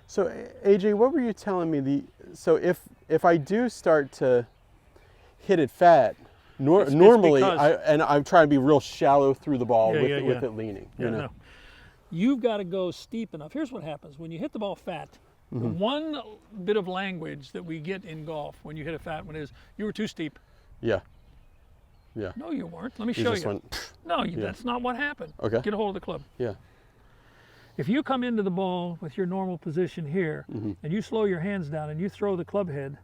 So AJ, what were you telling me? So if I do start to hit it fat, normally I'm trying to be real shallow through the ball with it leaning. Yeah, you know? no. You've got to go steep enough. Here's what happens when you hit the ball fat. The one bit of language that we get in golf when you hit a fat one is, you were too steep. Yeah. Yeah. No, you weren't. Let me show you. No, that's not what happened. Okay. Get a hold of the club. Yeah. If you come into the ball with your normal position here, and you slow your hands down and you throw the club head,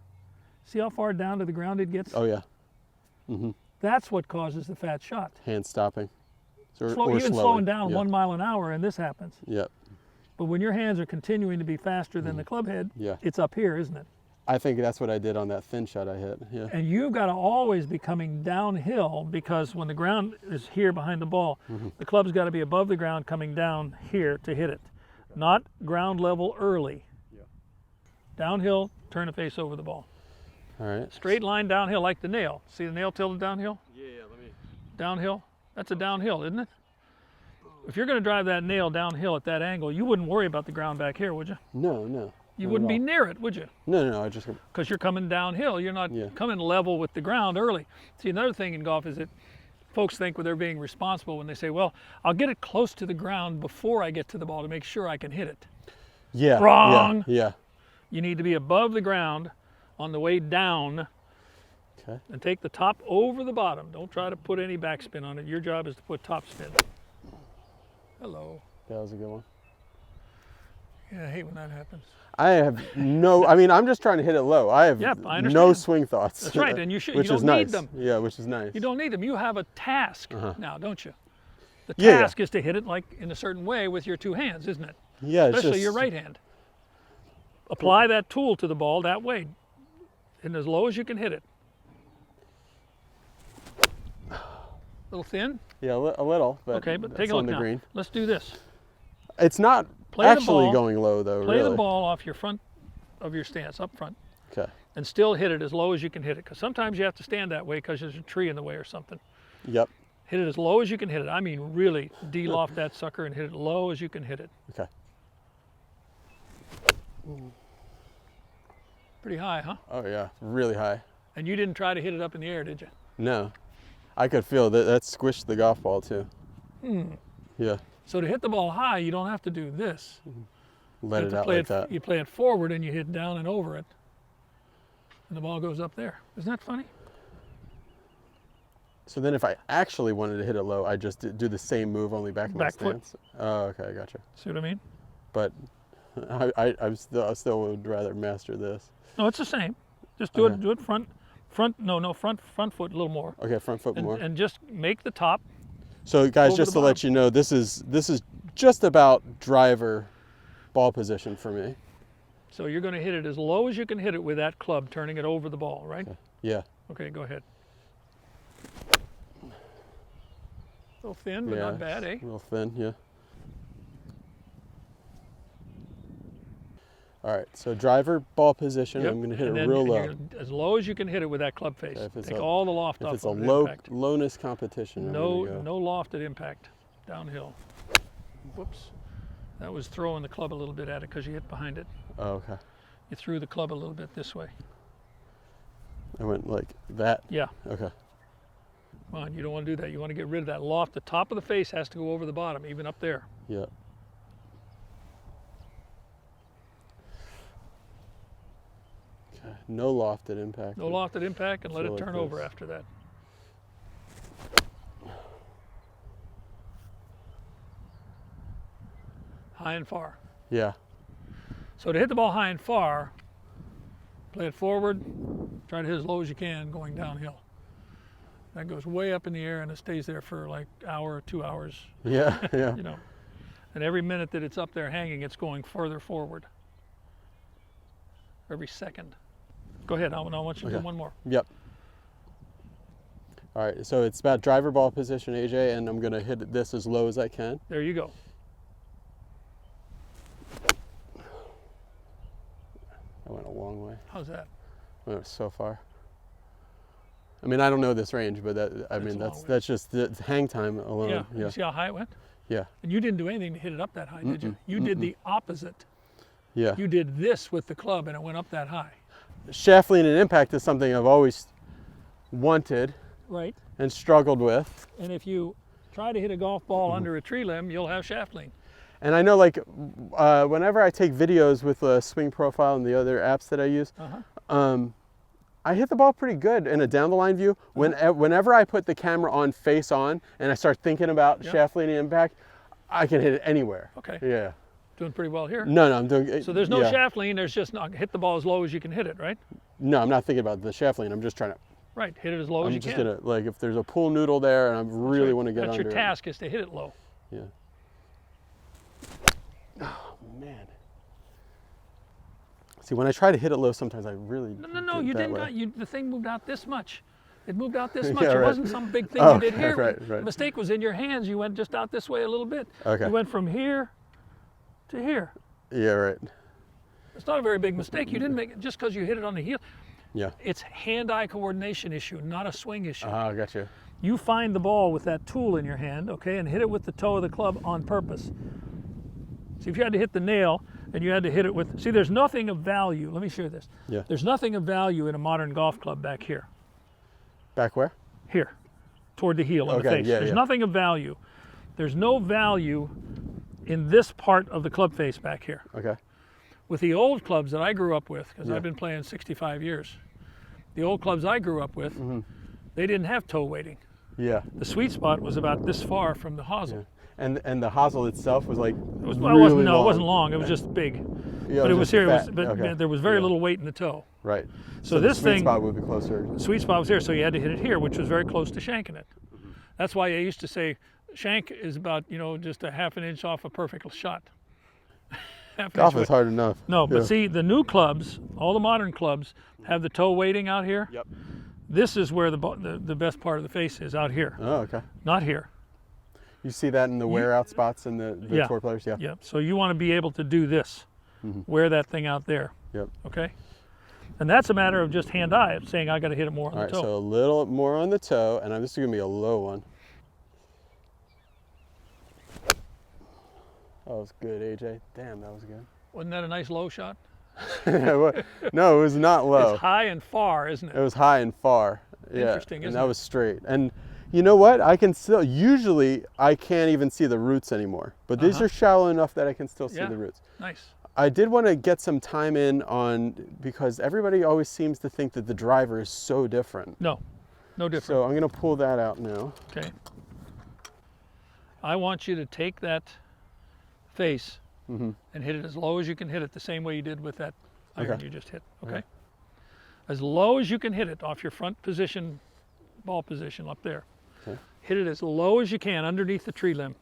see how far down to the ground it gets? Oh, yeah. That's what causes the fat shot. Hand stopping. Even slowing down 1 mile an hour, and this happens. Yep. But when your hands are continuing to be faster than the club head, it's up here, isn't it? I think that's what I did on that thin shot I hit. Yeah. And you've got to always be coming downhill, because when the ground is here behind the ball, the club's got to be above the ground coming down here to hit it. Not ground level early. Yeah. Downhill, turn the face over the ball. All right. Straight line downhill like the nail. See the nail tilted downhill? Yeah, let me. Downhill? That's a downhill, isn't it? If you're going to drive that nail downhill at that angle, you wouldn't worry about the ground back here, would you? No, no. You wouldn't be near it, would you? No, I just... Because you're coming downhill. You're not coming level with the ground early. See, another thing in golf is that folks think they're being responsible when they say, well, I'll get it close to the ground before I get to the ball to make sure I can hit it. Yeah. Wrong. Yeah. You need to be above the ground on the way down. Okay. And take the top over the bottom. Don't try to put any backspin on it. Your job is to put top spin. Hello. That was a good one. Yeah, I hate when that happens. I have no, I mean, I'm just trying to hit it low. I have no swing thoughts. That's right, and you should. Which you don't is nice. need them. Yeah, which is nice. You don't need them. You have a task now, don't you? The task is to hit it like in a certain way with your two hands, isn't it? Yeah, especially your right hand. Apply that tool to the ball that way, and as low as you can hit it. A little thin? Yeah, a little, but okay, but take a look now. Green. Let's do this. It's not actually going low though. Play the ball off your front of your stance, up front. Okay. And still hit it as low as you can hit it, because sometimes you have to stand that way because there's a tree in the way or something. Yep. Hit it as low as you can hit it. I mean, really de-loft that sucker and hit it low as you can hit it. Okay. Pretty high, huh? Oh yeah, really high. And you didn't try to hit it up in the air, did you? No. I could feel that squished the golf ball too. Yeah. So to hit the ball high, you don't have to do this. Let it out like that. You play it forward and you hit down and over it. And the ball goes up there. Isn't that funny? So then if I actually wanted to hit it low, I just do the same move, only back in my stance? Oh, okay, I gotcha. See what I mean? But I still would rather master this. No, it's the same. Just do it front foot a little more. Okay, front foot more. And just make the top. So guys, just to let you know, this is just about driver ball position for me. So you're going to hit it as low as you can hit it with that club, turning it over the ball, right? Okay. Yeah. Okay, go ahead. A little thin, but not bad, eh? A little thin, yeah. All right, so driver ball position, I'm going to hit it real low. As low as you can hit it with that club face. Okay, Take all the loft off. If it's a impact. lowness competition, no loft at impact. Downhill. Whoops. That was throwing the club a little bit at it because you hit behind it. Oh, okay. You threw the club a little bit this way. I went like that? Yeah. Okay. Come on, you don't want to do that. You want to get rid of that loft. The top of the face has to go over the bottom, even up there. Yeah. Okay. No loft at impact. No loft at impact, and let it turn over after that. High and far. Yeah. So to hit the ball high and far, play it forward, try to hit as low as you can going downhill. That goes way up in the air and it stays there for like an hour or 2 hours. Yeah, yeah. You know, and every minute that it's up there hanging, it's going further forward. Every second. Go ahead, I want you to do one more. Yep. All right, so it's about driver ball position, AJ, and I'm gonna hit this as low as I can. There you go. I went a long way. How's that? I went so far. I mean, I don't know this range, but that's just the hang time alone. Yeah. You see how high it went? Yeah. And you didn't do anything to hit it up that high, did you? You did the opposite. Yeah. You did this with the club and it went up that high. Shaft lean and impact is something I've always wanted Right. and struggled with. And if you try to hit a golf ball under a tree limb, you'll have shaft lean. And I know, like, whenever I take videos with Swing Profile and the other apps that I use, I hit the ball pretty good in a down the line view. Whenever I put the camera on face on and I start thinking about shaft lean and impact, I can hit it anywhere. Okay. Yeah. Doing pretty well here. No, I'm doing. So there's no shaft lean. There's just not hit the ball as low as you can hit it, right? No, I'm not thinking about the shaft lean. I'm just trying to. Right. Hit it as low as you can. I'm just gonna, like, if there's a pool noodle there and I really want to get under it. That's your task, is to hit it low. Yeah. Oh man. See, when I try to hit it low, sometimes I really. No. You didn't. The thing moved out this much. It moved out this much. Yeah, It right. wasn't some big thing you did here. Right. The mistake was in your hands. You went just out this way a little bit. Okay. You went from here to here. Yeah, right. It's not a very big mistake. You didn't make it just because you hit it on the heel. Yeah. It's hand-eye coordination issue, not a swing issue. I got you. You find the ball with that tool in your hand, okay, and hit it with the toe of the club on purpose. See, if you had to hit the nail and you had to hit it with, see, there's nothing of value. Let me show you this. Yeah. There's nothing of value in a modern golf club back here. Back where? Here, toward the heel of the face. Yeah, There's nothing of value. There's no value in this part of the club face back here. Okay. With the old clubs that I grew up with, because I've been playing 65 years, the old clubs I grew up with, they didn't have toe weighting. Yeah. The sweet spot was about this far from the hosel. Yeah. And the hosel itself was like It really wasn't long. long. It was just big. Yeah, but it was just here. fat. But there was very little weight in the toe. Right. So the this sweet thing, spot would be closer. the sweet spot was here, so you had to hit it here, which was very close to shanking it. That's why I used to say shank is about, just a half an inch off a perfect shot. Golf is hard enough. No, but see, the new clubs, all the modern clubs, have the toe weighting out here. Yep. This is where the best part of the face is, out here. Oh, okay. Not here. You see that in the wear out spots in the tour players? Yeah. Yep. So you want to be able to do this. Wear that thing out there. Yep. Okay? And that's a matter of just hand-eye, saying I got to hit it more on All the right, toe. so a little more on the toe, and this is going to be a low one. That was good, AJ. Damn, that was good. Wasn't that a nice low shot? No, it was not low. It's high and far, isn't it? It was high and far. Yeah. Interesting, and isn't that it? was straight. And you know what? I can still, usually I can't even see the roots anymore, but these are shallow enough that I can still see the roots. Nice. I did want to get some time in on, because everybody always seems to think that the driver is so different. No different. So I'm going to pull that out now. Okay. I want you to take that face and hit it as low as you can hit it, the same way you did with that iron you just hit. Okay. As low as you can hit it off your front position, ball position up there. Okay. Hit it as low as you can underneath the tree limb.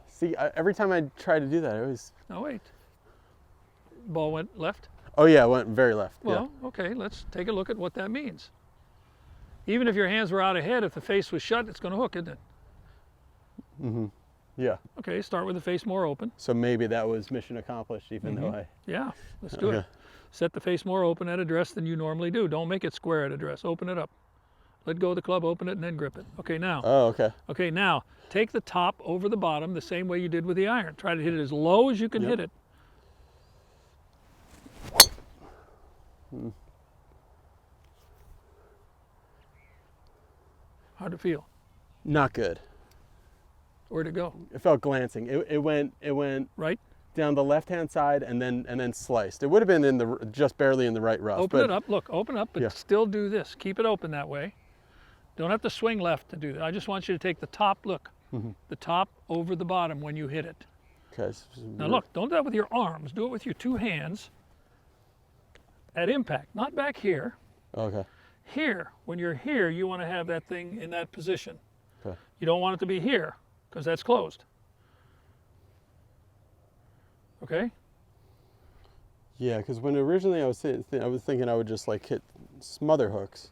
See, every time I try to do that, I always... No, wait. Ball went left? Oh yeah, it went very left. Well, okay, let's take a look at what that means. Even if your hands were out ahead, if the face was shut, it's going to hook, isn't it? Yeah. Okay, start with the face more open. So maybe that was mission accomplished, even though I... Yeah, let's do it. Set the face more open at address than you normally do. Don't make it square at address. Open it up. Let go of the club, open it, and then grip it. Okay, now. Oh, okay. Okay, now, take the top over the bottom the same way you did with the iron. Try to hit it as low as you can hit it. How'd it feel? Not good. Where'd it go? It felt glancing. It went Right? down the left-hand side and then sliced. It would have been in the just barely in the right rough. Open it up. Look, open up, but Yeah. still do this. Keep it open that way. Don't have to swing left to do that. I just want you to take the top, look, the top over the bottom when you hit it. Okay. Now look, don't do that with your arms. Do it with your two hands at impact, not back here. Okay. Here, when you're here, you want to have that thing in that position. Okay. You don't want it to be here, because that's closed. Okay? Yeah, because when originally I was thinking I would just like hit smother hooks,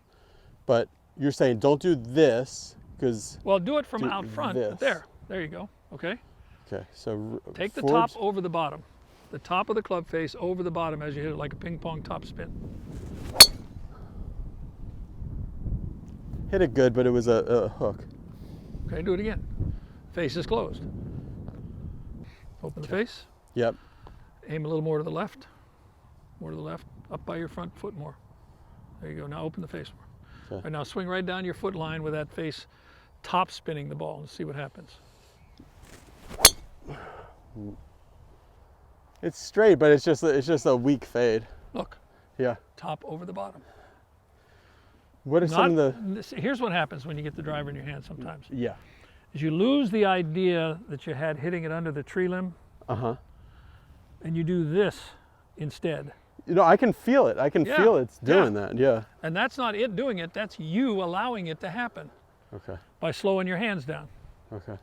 but you're saying don't do this because. Well, do it from Do out front. this. There you go. Okay? Okay, so Take the forward- top over the bottom. The top of the club face over the bottom as you hit it like a ping pong top spin. Hit it good, but it was a hook. Okay, do it again. Face is closed. Open the face. Yep. Aim a little more to the left. More to the left. Up by your front foot more. There you go. Now open the face more. Okay. Right, now swing right down your foot line with that face top spinning the ball and see what happens. It's straight, but it's just a weak fade. Look. Yeah. Top over the bottom. What are some of the... Here's what happens when you get the driver in your hand sometimes. Yeah. Is you lose the idea that you had hitting it under the tree limb. Uh-huh. And you do this instead. You know, I can feel it. I can feel it's doing that, yeah. And that's not it doing it, that's you allowing it to happen. Okay. By slowing your hands down. Okay.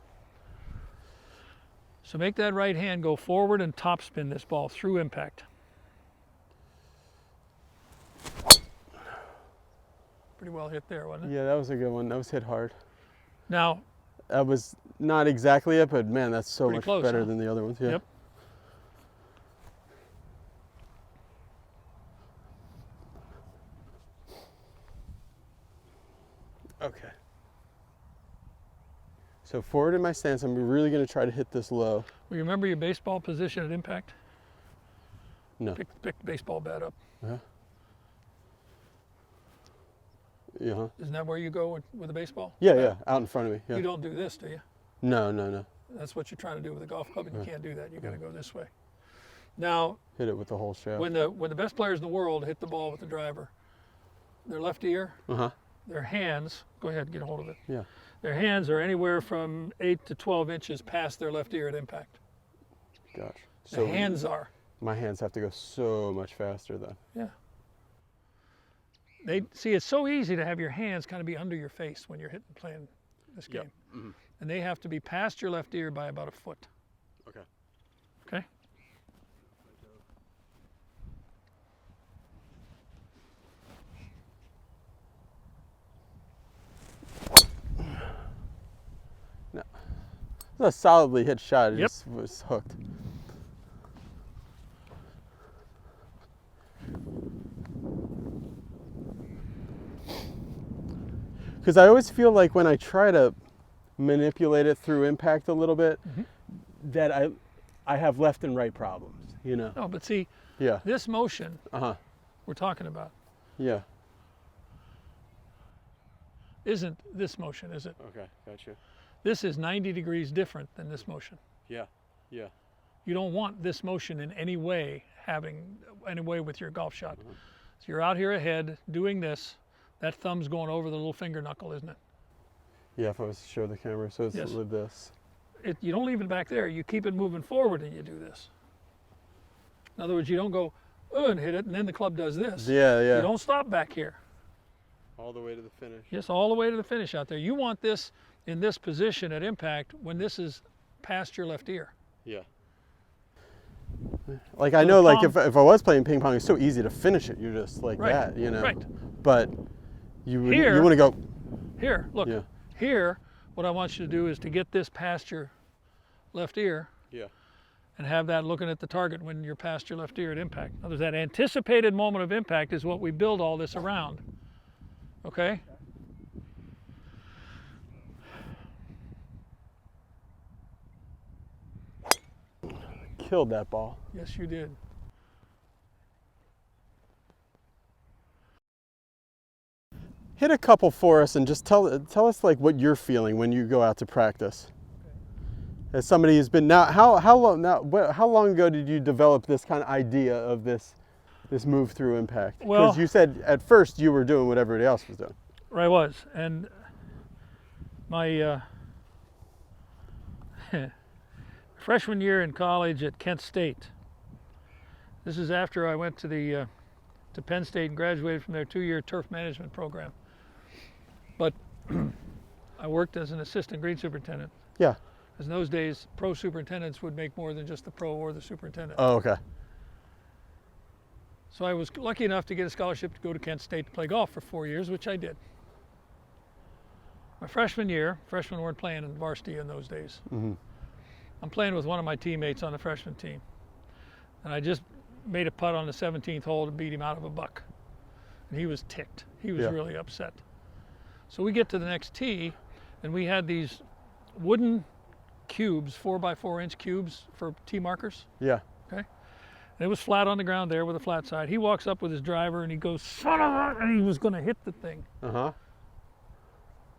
So make that right hand go forward and top spin this ball through impact. Pretty well hit there, wasn't it? Yeah, that was a good one. That was hit hard. Now, that was not exactly it, but man, that's so much close, better than the other ones. Yeah. Yep. Okay. So forward in my stance, I'm really going to try to hit this low. Well, you remember your baseball position at impact? No. Pick the baseball bat up. Uh-huh. Yeah. Isn't that where you go with the baseball? Yeah, yeah, out in front of me. Yeah. You don't do this, do you? No, no, no. That's what you're trying to do with a golf club, and you can't do that. You got to go this way. Now, hit it with the whole shaft. When the best players in the world hit the ball with the driver, their left ear, their hands, go ahead and get a hold of it. Yeah. Their hands are anywhere from 8 to 12 inches past their left ear at impact. Gosh. So the hands are. My hands have to go so much faster then. Yeah. See, it's so easy to have your hands kind of be under your face when you're playing this game. Yep. And they have to be past your left ear by about a foot. Okay. Okay? No. That's a solidly hit shot. It just was hooked. Because I always feel like when I try to manipulate it through impact a little bit, that I have left and right problems, you know? No, but see, this motion we're talking about isn't this motion, is it? Okay, gotcha. This is 90 degrees different than this motion. Yeah, yeah. You don't want this motion in any way with your golf shot. So you're out here ahead doing this. That thumb's going over the little finger knuckle, isn't it? Yeah, if I was to show the camera, so it's with this. You don't leave it back there. You keep it moving forward and you do this. In other words, you don't go and hit it and then the club does this. Yeah, yeah. You don't stop back here. All the way to the finish. Yes, all the way to the finish out there. You want this in this position at impact when this is past your left ear. Yeah. Like I know, like if I was playing ping pong, it's so easy to finish it. You're just like that, you know. Right. But you want to go. Here, look. Yeah. Here, what I want you to do is to get this past your left ear. Yeah. And have that looking at the target when you're past your left ear at impact. Now, there's that anticipated moment of impact is what we build all this around. Okay? Killed that ball. Yes, you did. Hit a couple for us and just tell us like what you're feeling when you go out to practice. Okay. As somebody who's been how long ago did you develop this kind of idea of this move through impact? Because you said at first you were doing what everybody else was doing. I was, and my freshman year in college at Kent State. This is after I went to Penn State and graduated from their 2-year turf management program. But I worked as an assistant green superintendent. Yeah. Because in those days, pro superintendents would make more than just the pro or the superintendent. Oh, okay. So I was lucky enough to get a scholarship to go to Kent State to play golf for 4 years, which I did. My freshman year, freshmen weren't playing in varsity in those days. I'm playing with one of my teammates on the freshman team. And I just made a putt on the 17th hole to beat him out of a buck. And he was ticked. He was really upset. So we get to the next tee, and we had these wooden cubes, 4x4-inch cubes for tee markers. Yeah. Okay. And it was flat on the ground there with a flat side. He walks up with his driver and he goes, son of a, and he was going to hit the thing. Uh-huh.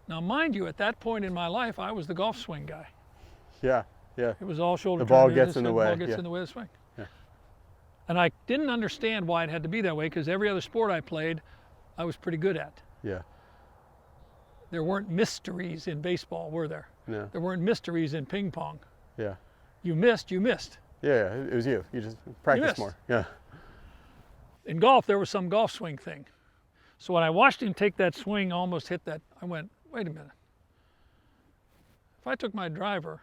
Now, mind you, at that point in my life, I was the golf swing guy. Yeah. Yeah. It was all shoulder The ball turn gets business, in the the way. ball gets Yeah. in the way of the swing. Yeah. And I didn't understand why it had to be that way, because every other sport I played, I was pretty good at. Yeah. There weren't mysteries in baseball, were there? No. There weren't mysteries in ping pong. Yeah. You missed, you missed. Yeah, it was you. You just practice missed. more. Yeah. In golf, there was some golf swing thing. So when I watched him take that swing, almost hit that, I went, wait a minute. If I took my driver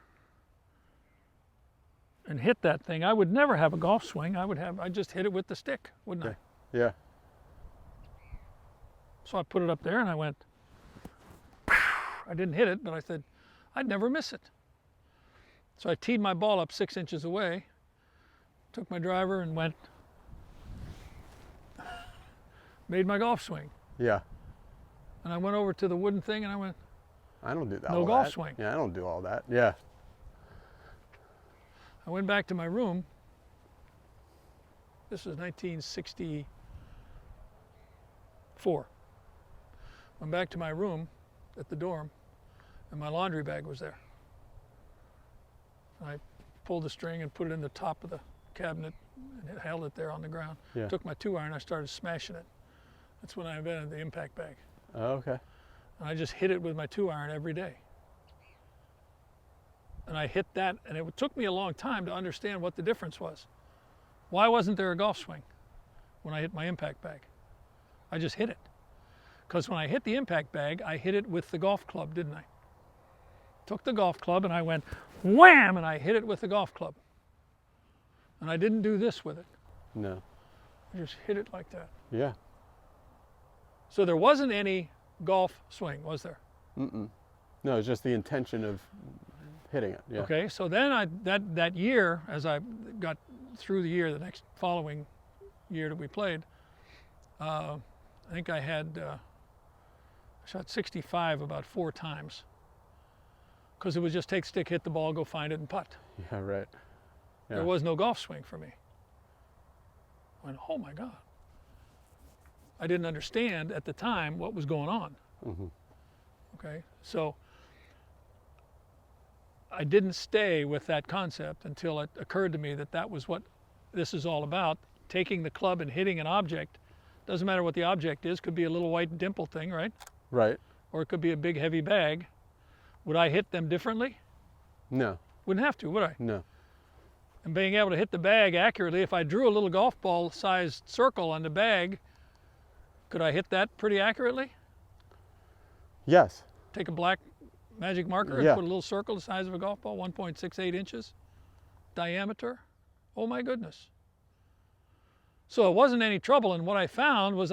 and hit that thing, I would never have a golf swing. I'd just hit it with the stick, wouldn't I? Yeah. So I put it up there and I went, I didn't hit it, but I said, I'd never miss it. So I teed my ball up 6 inches away, took my driver and went, made my golf swing. Yeah. And I went over to the wooden thing and I went, I don't do that. No all golf that. swing. Yeah, I don't do all that. Yeah. I went back to my room. This was 1964. Went back to my room at the dorm, and my laundry bag was there. I pulled the string and put it in the top of the cabinet and held it there on the ground. Yeah. Took my 2-iron, I started smashing it. That's when I invented the impact bag. Oh, okay. And I just hit it with my 2-iron every day. And I hit that, and it took me a long time to understand what the difference was. Why wasn't there a golf swing when I hit my impact bag? I just hit it. Because when I hit the impact bag, I hit it with the golf club, didn't I? Took the golf club and I went wham, and I hit it with the golf club. And I didn't do this with it. No. I just hit it like that. Yeah. So there wasn't any golf swing, was there? Mm-mm. No, it's just the intention of hitting it. Yeah. Okay, so then that year, as I got through the year, the next following year that we played, I think I shot 65 about 4 times. Because it was just take stick, hit the ball, go find it, and putt. Yeah, right. Yeah. There was no golf swing for me. I went, oh my God. I didn't understand at the time what was going on. Mm-hmm. Okay, so I didn't stay with that concept until it occurred to me that that was what this is all about. Taking the club and hitting an object. Doesn't matter what the object is. Could be a little white dimple thing, right? Right. Or it could be a big heavy bag. Would I hit them differently? No. Wouldn't have to, would I? No. And being able to hit the bag accurately, if I drew a little golf ball sized circle on the bag, could I hit that pretty accurately? Yes. Take a black magic marker and Yeah. put a little circle the size of a golf ball, 1.68 inches diameter. Oh my goodness. So it wasn't any trouble, and what I found was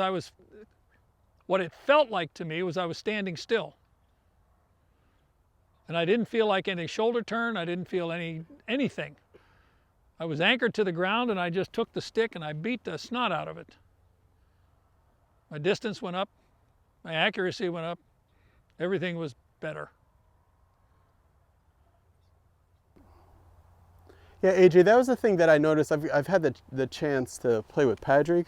what it felt like to me was I was standing still. And I didn't feel like any shoulder turn, I didn't feel anything. I was anchored to the ground and I just took the stick and I beat the snot out of it. My distance went up, my accuracy went up, everything was better. Yeah, AJ, that was the thing that I noticed. I've had the chance to play with Patrick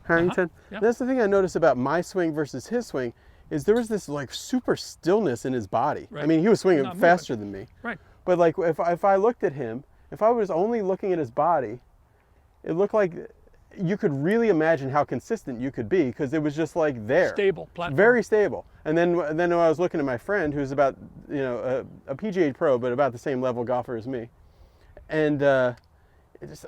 Harrington. Yeah. That's the thing I noticed about my swing versus his swing is there was this like super stillness in his body. Right. I mean, he was swinging Not faster than me. Right. But like if I looked at him, if I was only looking at his body, it looked like you could really imagine how consistent you could be because it was just like there. Stable platform. Very stable. And then when I was looking at my friend who's about, a PGA pro, but about the same level golfer as me, and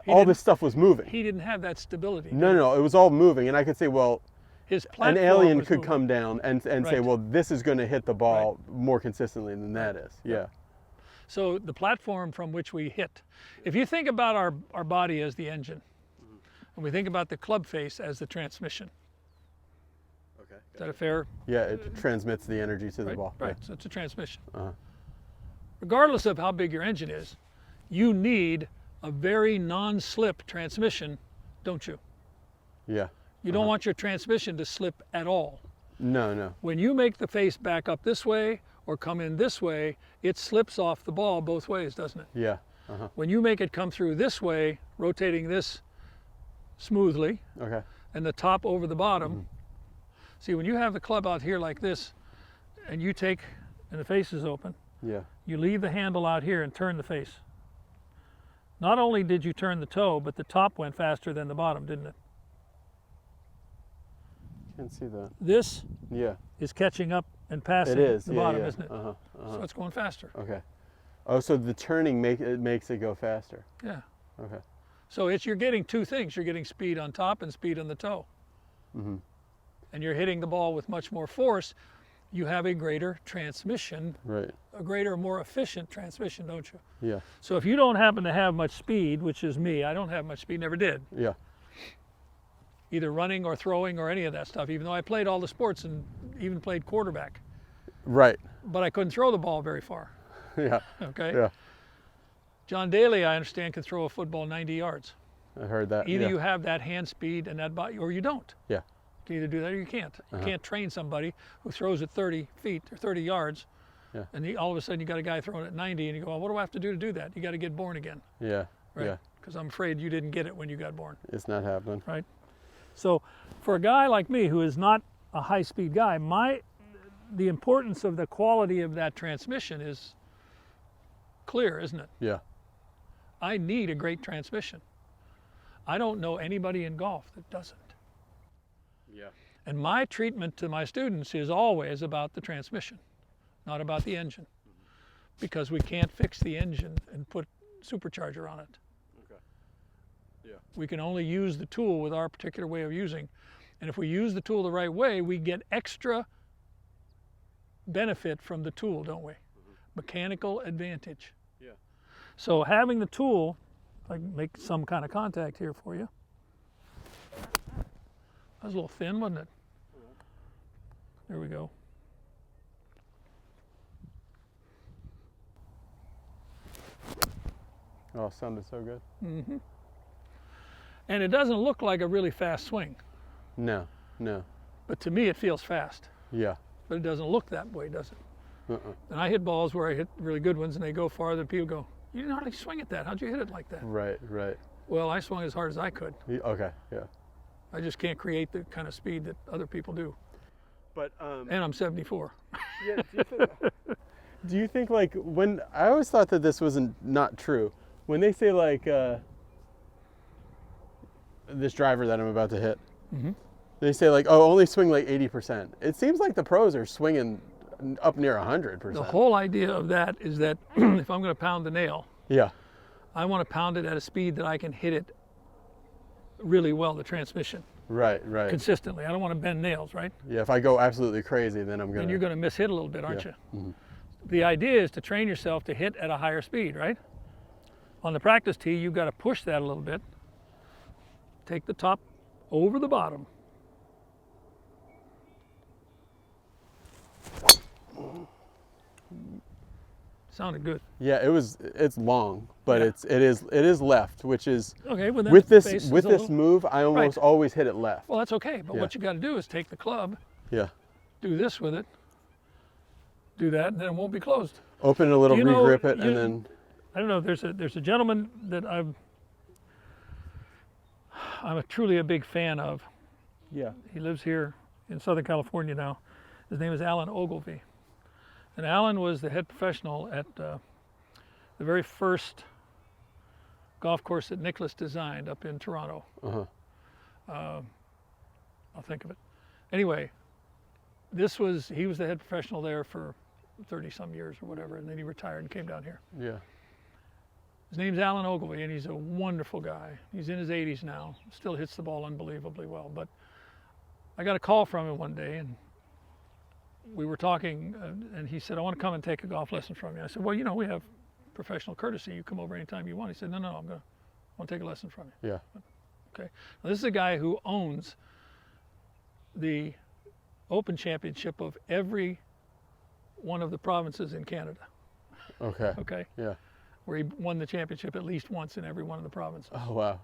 all this stuff was moving. He didn't have that stability. No, it was all moving. And I could say, well, His an platform alien was could moving. come down and say, Right. well, this is going to hit the ball more consistently than that is. Yeah. So the platform from which we hit. If you think about our body as the engine, and we think about the club face as the transmission. Okay. Is that a fair? Yeah, it transmits the energy to the Right, ball. right. So it's a transmission. Uh-huh. Regardless of how big your engine is, you need a very non-slip transmission, don't you? Yeah. You don't want your transmission to slip at all. No. When you make the face back up this way or come in this way, it slips off the ball both ways, doesn't it? Yeah. When you make it come through this way, rotating this smoothly, Okay. and the top over the bottom, see, when you have the club out here like this, and you take, and the face is open, Yeah. you leave the handle out here and turn the face. Not only did you turn the toe, but the top went faster than the bottom, didn't it? Can't see that. This Yeah. is catching up and passing It is. the Yeah, bottom, yeah. isn't it? So it's going faster. Okay. Oh, so the turning makes it go faster. Yeah. Okay. So you're getting two things. You're getting speed on top and speed on the toe. And you're hitting the ball with much more force. You have a greater transmission, Right. a greater, more efficient transmission, don't you? Yeah. So if you don't happen to have much speed, which is me, I don't have much speed, never did, Yeah. either running or throwing or any of that stuff, even though I played all the sports and even played quarterback. Right. But I couldn't throw the ball very far, Yeah. okay? Yeah. John Daly, I understand, can throw a football 90 yards. I heard that. Either yeah. you have that hand speed and that body, or you don't. Yeah. You can either do that or you can't. You can't train somebody who throws at 30 feet or 30 yards, Yeah. and all of a sudden you got a guy throwing at 90, and you go, well, what do I have to do that? You got to get born again, Yeah. right? Yeah. Because I'm afraid you didn't get it when you got born, It's not happening. right? So for a guy like me who is not a high-speed guy, the importance of the quality of that transmission is clear, isn't it? Yeah. I need a great transmission. I don't know anybody in golf that doesn't. Yeah. And my treatment to my students is always about the transmission, not about the engine, because we can't fix the engine and put supercharger on it. Okay. Yeah. We can only use the tool with our particular way of using. And if we use the tool the right way, we get extra benefit from the tool, don't we? Mechanical advantage. Yeah. So having the tool, I can make some kind of contact here for you. That was a little thin, wasn't it? There we go. Oh, it sounded so good. And it doesn't look like a really fast swing, No. No. but to me it feels fast. Yeah. But it doesn't look that way, does it? Uh-uh. And I hit balls where I hit really good ones and they go farther. People go, you didn't hardly swing at that. How'd you hit it like that? Right. Right. Well, I swung as hard as I could. Okay. Yeah. I just can't create the kind of speed that other people do. But And I'm 74. yeah. Do you think like when I always thought that this wasn't not true when they say like this driver that I'm about to hit, they say like, oh, only swing like 80%. It seems like the pros are swinging up near 100%. The whole idea of that is that if I'm going to pound the nail, Yeah. I want to pound it at a speed that I can hit it really well, the transmission, Right. Right. consistently. I don't want to bend nails, right? Yeah. If I go absolutely crazy, then I'm gonna. And you're going to miss hit a little bit, aren't Yeah. you? The idea is to train yourself to hit at a higher speed, right? On the practice tee, you've got to push that a little bit. Take the top over the bottom. Sounded good. Yeah. It's long, but it is left, which is Okay, well then with the this face is with a this little- move, I almost always hit it left. Well, that's okay, but Yeah. what you got to do is take the club, Yeah. do this with it, do that, and then it won't be closed. Open it a little, You know, regrip it, you- and then. I don't know. There's a gentleman that I'm truly a big fan of. Yeah. He lives here in Southern California now. His name is Alan Ogilvy, and Alan was the head professional at the very first golf course that Nicklaus designed up in Toronto. I'll think of it. Anyway, he was the head professional there for 30 some years or whatever, and then he retired and came down here. Yeah. His name's Alan Ogilvy, and he's a wonderful guy. He's in his 80s now, still hits the ball unbelievably well. But I got a call from him one day, and we were talking, and he said, I want to come and take a golf lesson from you. I said, well, you know, we have professional courtesy. You come over anytime you want. He said, no, I want to take a lesson from you. Yeah. Okay. Now, this is a guy who owns the Open Championship of every one of the provinces in Canada. Okay. Okay. Yeah. Where he won the championship at least once in every one of the provinces. Oh wow.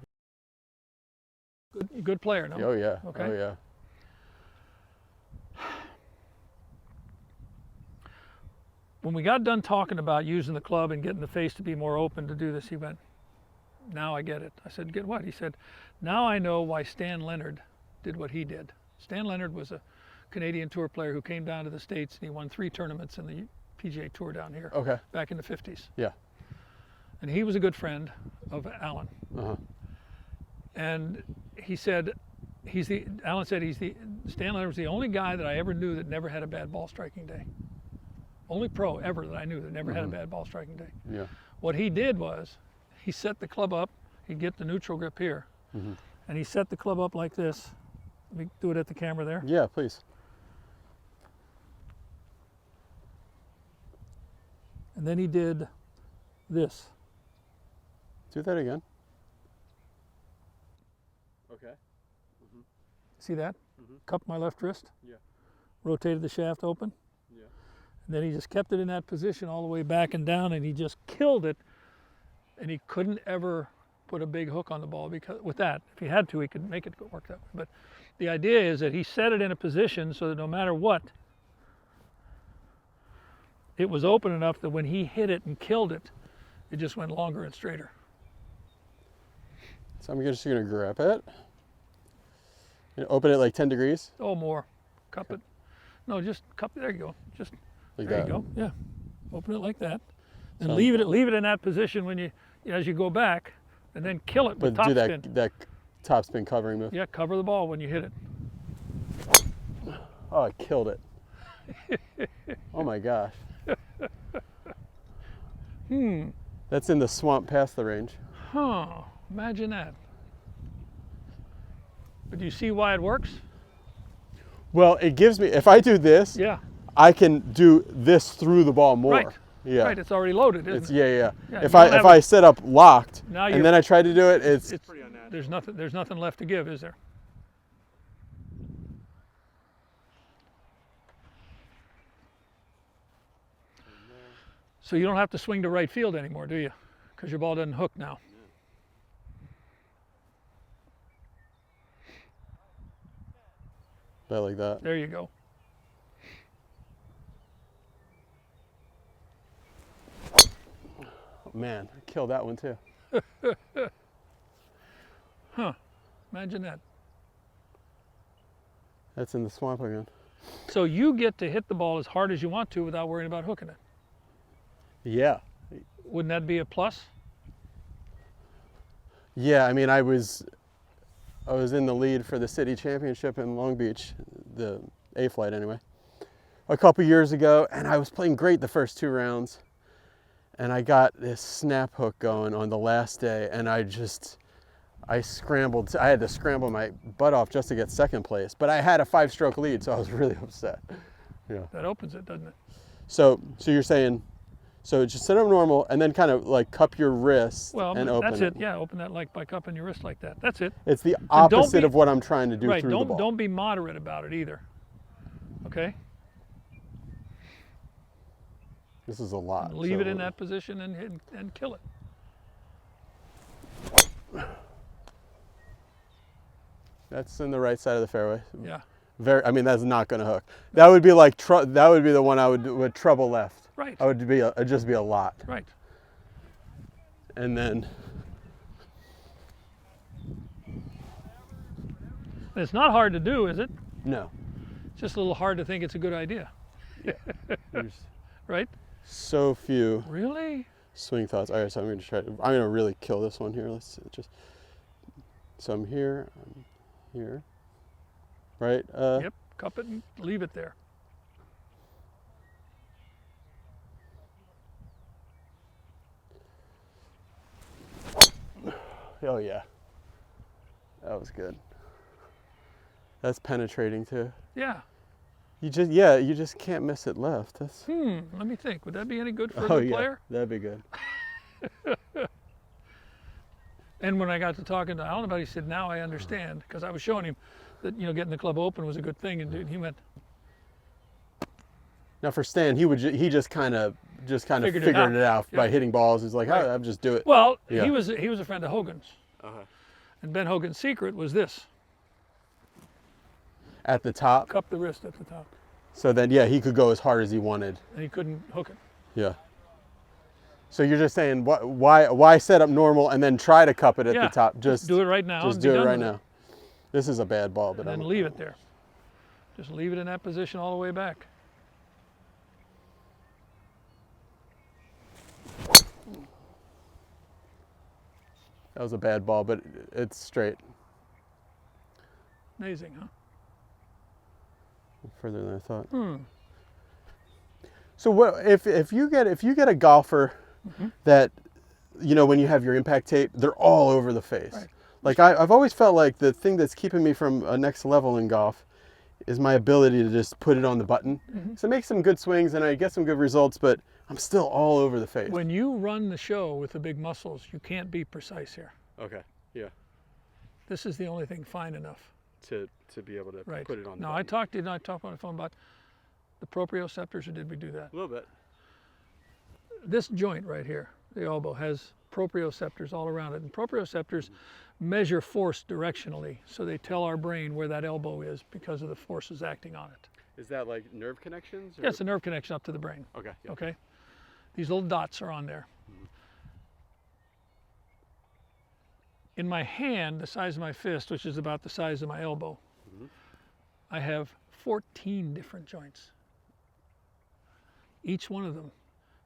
Good player, no? Oh yeah. Okay. Oh yeah. when we got done talking about using the club and getting the face to be more open to do this, he went, now I get it. I said, get what? He said, now I know why Stan Leonard did what he did. Stan Leonard was a Canadian tour player who came down to the States, and he won 3 tournaments in the PGA Tour down here back in the 50s. Yeah. And he was a good friend of Alan. And he said, Alan said Stan Leonard was the only guy that I ever knew that never had a bad ball striking day. Only pro ever that I knew that never had a bad ball striking day. Yeah. What he did was, he set the club up, he'd get the neutral grip here, and he set the club up like this. Let me do it at the camera there. Yeah, please. And then he did this. Do that again. Okay. See that? Cupped my left wrist. Yeah. Rotated the shaft open. Yeah. And then he just kept it in that position all the way back and down, and he just killed it. And he couldn't ever put a big hook on the ball because with that. If he had to, he could make it work that way. But the idea is that he set it in a position so that no matter what, it was open enough that when he hit it and killed it, it just went longer and straighter. So I'm just going to grab it. Open it like 10 degrees? Oh, more. Cup it. No, just cup it. There you go. Just like there that. you go. Yeah. Open it like that. And leave it in that position when you as you go back, and then kill it with but do topspin. that top spin covering move. Yeah, cover the ball when you hit it. Oh, I killed it. Oh my gosh. That's in the swamp past the range. Huh, imagine that. But do you see why it works? Well, it gives me, if I do this, Yeah. I can do this through the ball more. Right. Yeah. Right, it's already loaded, isn't it? Yeah. Yeah, if I set up locked Now and then I try to do it, it's pretty unnatural. There's nothing left to give, is there? So you don't have to swing to right field anymore, do you? Because your ball doesn't hook now. about like that. There you go. Oh, man, I killed that one too. Huh, imagine that. That's in the swamp again. So you get to hit the ball as hard as you want to without worrying about hooking it. Yeah. Wouldn't that be a plus? Yeah, I mean, I was in the lead for the city championship in Long Beach, the A flight anyway, a couple years ago, and I was playing great the first 2 rounds, and I got this snap hook going on the last day, and I scrambled. I had to scramble my butt off just to get second place, but I had a 5-stroke lead, so I was really upset. Yeah. That opens it, doesn't it? So you're saying, so just set up normal and then kind of like cup your wrist and open that's it. Yeah, open that like by cupping your wrist like that. That's it. It's the opposite of what I'm trying to do right, through the ball. Don't be moderate about it either. Okay? This is a lot. Leave it in that position and kill it. That's in the right side of the fairway. Yeah. I mean, that's not going to hook. That would be like that would be the one I would do with treble left. Right. I would just be a lot. Right. And then it's not hard to do, is it? no. It's just a little hard to think it's a good idea. There's Right? so few Really? swing thoughts. All right, so I'm going to really kill this one here. Let's just. So I'm here. Right? Yep. Cup it and leave it there. Oh yeah. That was good. That's penetrating too. Yeah. You just can't miss it left. That's Let me think. Would that be any good for a oh good yeah, player? that'd be good. And when I got to talking to Alan about it, he said, now I understand. Because I was showing him that, getting the club open was a good thing. And he went, Now for Stan, he just kind of figured it out by Yeah. hitting balls. He's like, Right. I'll just do it. well, Yeah. he was a friend of Hogan's. And Ben Hogan's secret was this: At the top. cup the wrist at the top. So then, yeah, he could go as hard as he wanted. And he couldn't hook it. Yeah. So you're just saying why set up normal and then try to cup it at the top? Just do it right now. Just do it right now. This is a bad ball, but then leave it there. Just leave it in that position all the way back. That was a bad ball, but it's straight. Amazing, huh? Further than I thought. So what if you get a golfer that, you know, when you have your impact tape, they're all over the face. Right. Like I've always felt like the thing that's keeping me from a next level in golf is my ability to just put it on the button. So I make some good swings and I get some good results, but I'm still all over the face. When you run the show with the big muscles, you can't be precise here. Okay. Yeah. This is the only thing fine enough To be able to put it on the Now, button. I talked on the phone about the proprioceptors, or did we do that? A little bit. This joint right here, the elbow, has proprioceptors all around it. And proprioceptors measure force directionally, so they tell our brain where that elbow is because of the forces acting on it. Is that like nerve connections? Or? Yeah, it's a nerve connection up to the brain. Okay. Yeah. Okay? These little dots are on there. In my hand, the size of my fist, which is about the size of my elbow, I have 14 different joints. Each one of them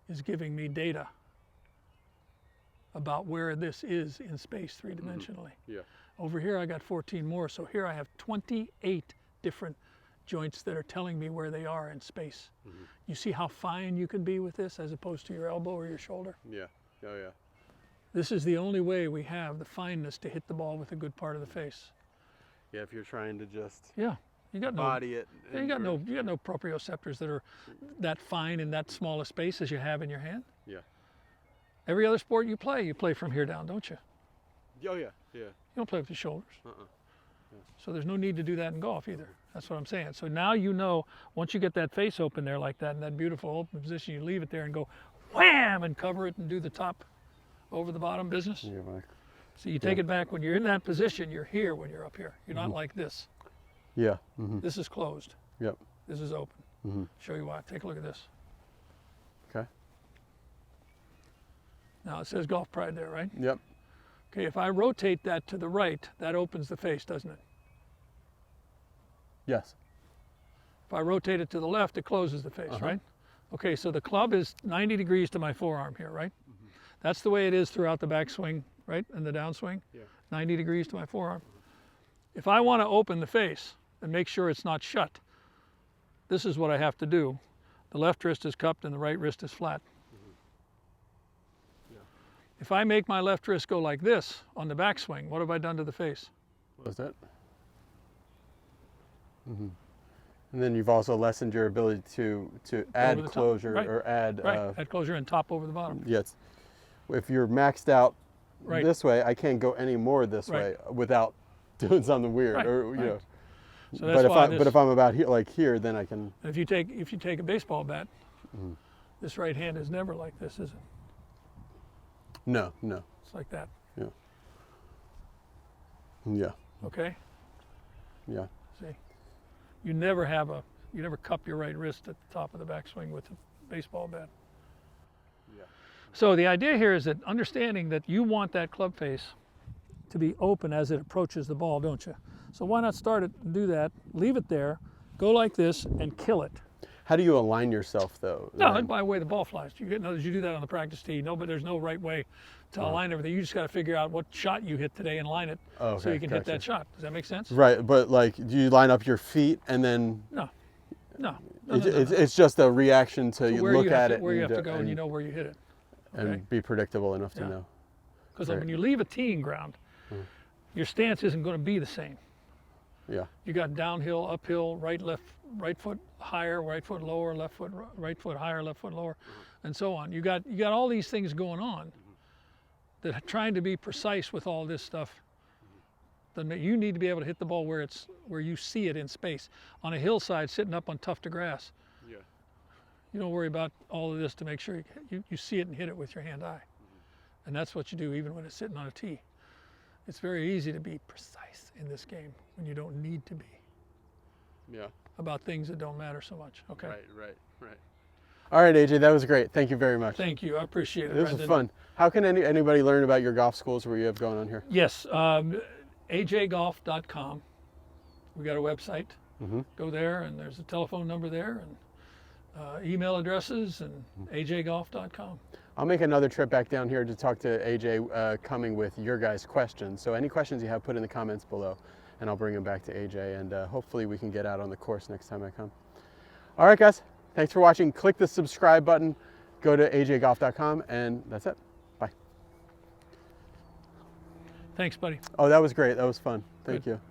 is giving me data about where this is in space three-dimensionally. Yeah. Over here I got 14 more, so here I have 28 different joints that are telling me where they are in space. You see how fine you can be with this as opposed to your elbow or your shoulder? Yeah. Oh yeah. This is the only way we have the fineness to hit the ball with a good part of the face. Yeah, if you're trying to just Yeah, you got no body it. you got no proprioceptors that are that fine in that small a space as you have in your hand. Yeah. Every other sport you play from here down, don't you? Oh yeah. Yeah. You don't play with your shoulders. So there's no need to do that in golf either. That's what I'm saying. So now you know, once you get that face open there like that, in that beautiful open position, you leave it there and go wham and cover it and do the top over the bottom business. Yeah, Mike. So you take it back when you're in that position, you're here when you're up here. You're not like this. Yeah. This is closed. Yep. This is open. Show you why. Take a look at this. Okay. Now it says Golf Pride there, right? Yep. Okay, if I rotate that to the right, that opens the face, doesn't it? Yes. If I rotate it to the left, it closes the face, right? Okay, so the club is 90 degrees to my forearm here, right? That's the way it is throughout the backswing, right? And the downswing, 90 degrees to my forearm. If I want to open the face and make sure it's not shut, this is what I have to do. The left wrist is cupped and the right wrist is flat. If I make my left wrist go like this on the backswing, what have I done to the face? What was that? And then you've also lessened your ability to add closure or add add closure and top over the bottom. Yes. If you're maxed out Right. this way, I can't go any more this way without doing something weird, Right, or you know. So that's but if I'm about here, like here, then I can. If you take a baseball bat, this right hand is never like this, is it? No, no. It's like that. Yeah. Yeah. Okay. Yeah. See, you never cup your right wrist at the top of the backswing with a baseball bat. Yeah. So the idea here is that understanding that you want that club face to be open as it approaches the ball, don't you? So why not start it and do that, leave it there, go like this and kill it. How do you align yourself though? No, by the way the ball flies. You do that on the practice tee. No, but there's no right way to align everything. You just got to figure out what shot you hit today and line it so you can hit that shot. Does that make sense? Right, but like, do you line up your feet and then? No. It's just a reaction to you look at it. Where you have to go and you know where you hit it. Okay? And be predictable enough to know. Because when you leave a teeing ground, your stance isn't going to be the same. Yeah. You got downhill, uphill, right foot higher, right foot lower, right foot higher, left foot lower, and so on. You got all these things going on that are trying to be precise with all this stuff. Then you need to be able to hit the ball where you see it in space. On a hillside, sitting up on tufted grass. Yeah. You don't worry about all of this to make sure you see it and hit it with your hand-eye. And that's what you do even when it's sitting on a tee. It's very easy to be precise in this game when you don't need to be. Yeah. About things that don't matter so much. Okay. Right. All right, AJ, that was great. Thank you very much. Thank you. I appreciate it. This was Brendan. fun. How can anybody learn about your golf schools where you have going on here? Yes, ajgolf.com. We got a website. Go there, and there's a telephone number there, and email addresses, and ajgolf.com. I'll make another trip back down here to talk to AJ, coming with your guys' questions. So any questions you have, put in the comments below, and I'll bring them back to AJ, and hopefully we can get out on the course next time I come. All right, guys. Thanks for watching. Click the subscribe button. Go to ajgolf.com, and that's it. Bye. Thanks, buddy. Oh, that was great. That was fun. Thank Good. you.